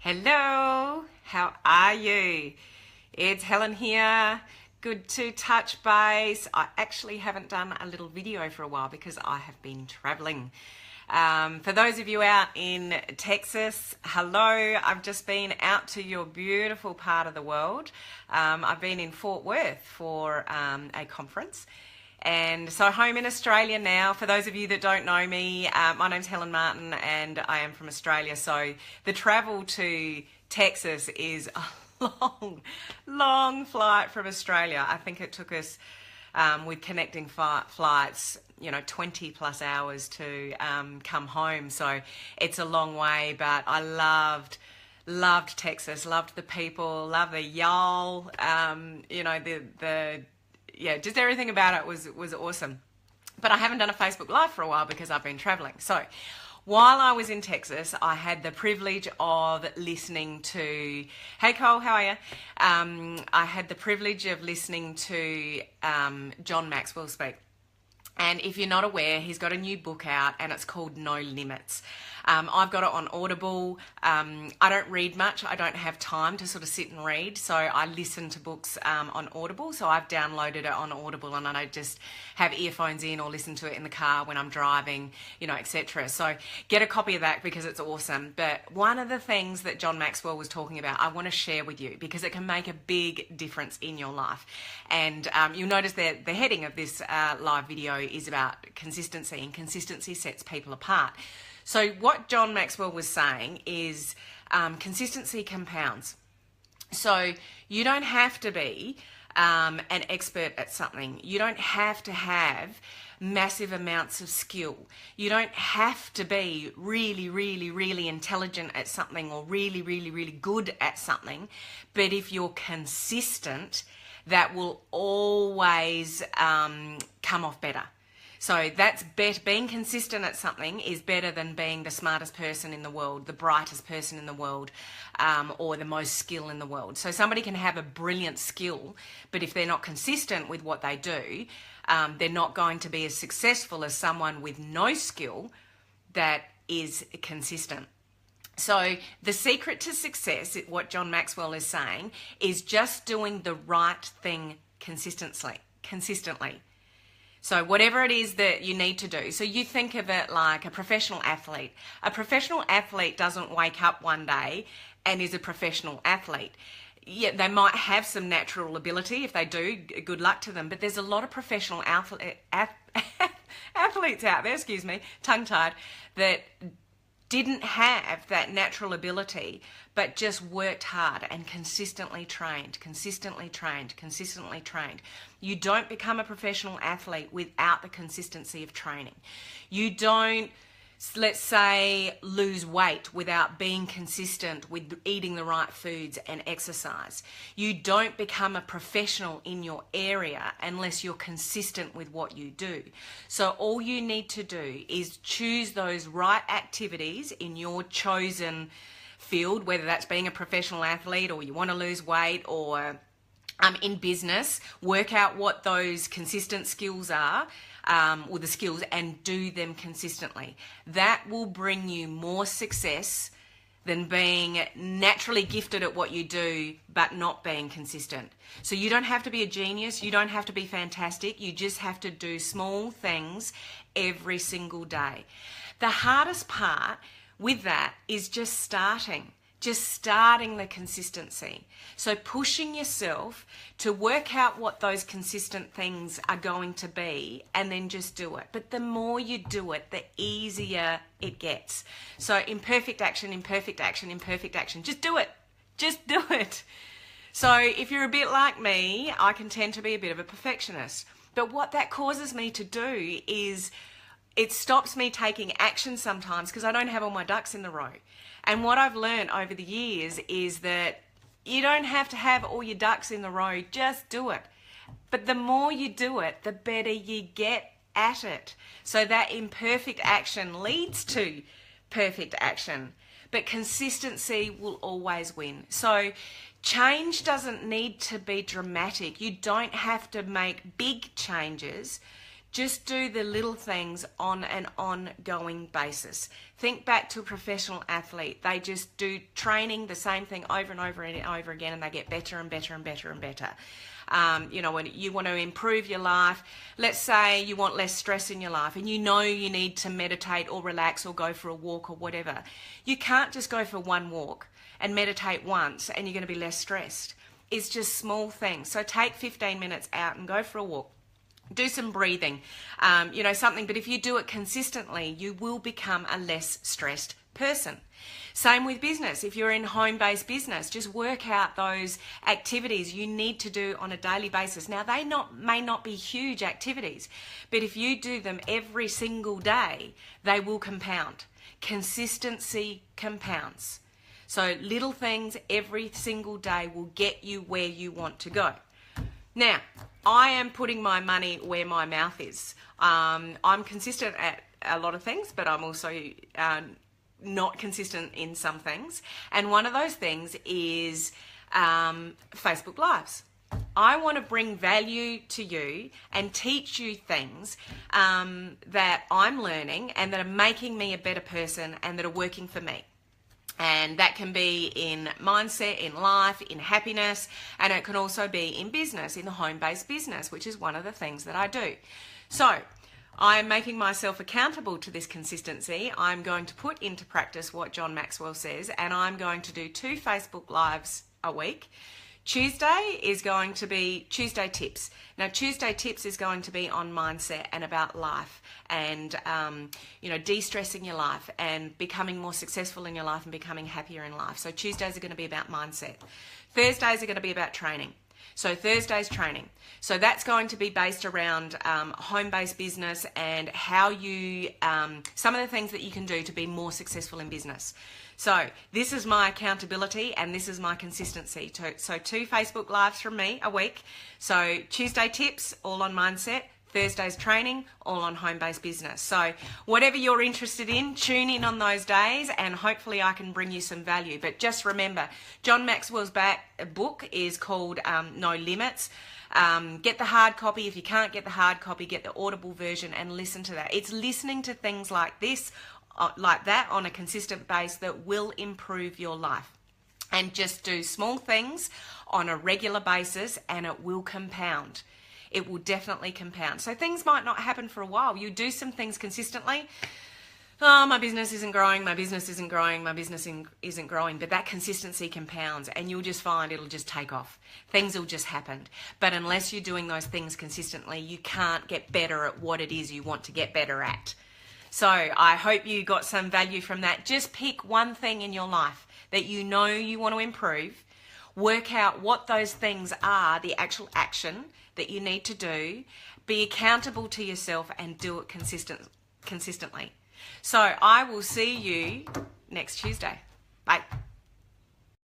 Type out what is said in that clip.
Hello, how are you? It's Helen here. Good to touch base. I actually haven't done a little video for a while because I have been traveling. For those of you out in Texas, hello. I've just been out to your beautiful part of the world. I've been in Fort Worth for a conference. And so home in Australia now. For those of you that don't know me, my name's Helen Martin and I am from Australia. So the travel to Texas is a long flight from Australia. I think it took us, with connecting flights, 20 plus hours to come home. So it's a long way, but I loved Texas, loved the people, loved the y'all, just everything about it was awesome. But I haven't done a Facebook Live for a while because I've been traveling. So while I was in Texas, I had the privilege of listening to, hey Cole, how are you? I had the privilege of listening to John Maxwell speak. And if you're not aware, he's got a new book out and it's called No Limits. I've got it on Audible. I don't read much. I don't have time to sort of sit and read. So I listen to books on Audible. So I've downloaded it on Audible and I just have earphones in or listen to it in the car when I'm driving, etc. So get a copy of that because it's awesome. But one of the things that John Maxwell was talking about, I want to share with you because it can make a big difference in your life. And you'll notice that the heading of this live video is about consistency, and consistency sets people apart. So what John Maxwell was saying is consistency compounds. So you don't have to be an expert at something. You don't have to have massive amounts of skill. You don't have to be really intelligent at something or really good at something. But if you're consistent, that will always come off better. So that's better. Being consistent at something is better than being the smartest person in the world, the brightest person in the world, or the most skill in the world. So somebody can have a brilliant skill, but if they're not consistent with what they do, they're not going to be as successful as someone with no skill that is consistent. So the secret to success, what John Maxwell is saying, is just doing the right thing consistently. So whatever it is that you need to do. So you think of it like a professional athlete. A professional athlete doesn't wake up one day and is a professional athlete. Yeah, they might have some natural ability. If they do, good luck to them. But there's a lot of professional athletes out there, tongue-tied, that didn't have that natural ability, but just worked hard and consistently trained. You don't become a professional athlete without the consistency of training. You don't, let's say, lose weight without being consistent with eating the right foods and exercise. You don't become a professional in your area unless you're consistent with what you do. So all you need to do is choose those right activities in your chosen field, whether that's being a professional athlete or you want to lose weight or in business, work out what those consistent skills are, or the skills, and do them consistently. That will bring you more success than being naturally gifted at what you do but not being consistent. So you don't have to be a genius, you don't have to be fantastic, you just have to do small things every single day. The hardest part with that is just starting the consistency. So pushing yourself to work out what those consistent things are going to be and then just do it. But the more you do it, the easier it gets. So imperfect action. Just do it. So if you're a bit like me, I can tend to be a bit of a perfectionist. But what that causes me to do is it stops me taking action sometimes because I don't have all my ducks in the row. And what I've learned over the years is that you don't have to have all your ducks in the row, just do it. But the more you do it, the better you get at it. So that imperfect action leads to perfect action. But consistency will always win. So change doesn't need to be dramatic. You don't have to make big changes Just do the little things on an ongoing basis. Think back to a professional athlete. They just do training, the same thing over and over and over again, and they get better and better and better and better. When you want to improve your life, let's say you want less stress in your life and you know you need to meditate or relax or go for a walk or whatever. You can't just go for one walk and meditate once and you're going to be less stressed. It's just small things. So take 15 minutes out and go for a walk. Do some breathing, something. But if you do it consistently, you will become a less stressed person. Same with business. If you're in home-based business, just work out those activities you need to do on a daily basis. Now, they may not be huge activities, but if you do them every single day, they will compound. Consistency compounds. So little things every single day will get you where you want to go. Now, I am putting my money where my mouth is. I'm consistent at a lot of things, but I'm also not consistent in some things. And one of those things is Facebook Lives. I want to bring value to you and teach you things that I'm learning and that are making me a better person and that are working for me. And that can be in mindset, in life, in happiness, and it can also be in business, in the home-based business, which is one of the things that I do. So I'm making myself accountable to this consistency. I'm going to put into practice what John Maxwell says, and I'm going to do 2 Facebook Lives a week. Tuesday is going to be Tuesday Tips. Now, Tuesday Tips is going to be on mindset and about life and, de-stressing your life and becoming more successful in your life and becoming happier in life. So Tuesdays are going to be about mindset. Thursdays are going to be about training. So Thursday's training. So that's going to be based around home-based business and how you, some of the things that you can do to be more successful in business. So this is my accountability and this is my consistency. So 2 Facebook Lives from me a week. So Tuesday Tips, all on mindset. Thursday's training, all on home-based business. So whatever you're interested in, tune in on those days and hopefully I can bring you some value. But just remember, John Maxwell's book is called No Limits. Get the hard copy. If you can't get the hard copy, get the Audible version and listen to that. It's listening to things like this, like that on a consistent base that will improve your life. And just do small things on a regular basis and it will compound. It will definitely compound. So things might not happen for a while. You do some things consistently. Oh, my business isn't growing, my business isn't growing, my business isn't growing. But that consistency compounds and you'll just find it'll just take off. Things will just happen. But unless you're doing those things consistently, you can't get better at what it is you want to get better at. So I hope you got some value from that. Just pick one thing in your life that you know you want to improve. Work out what those things are, the actual action that you need to do. Be accountable to yourself and do it consistently. So I will see you next Tuesday. Bye.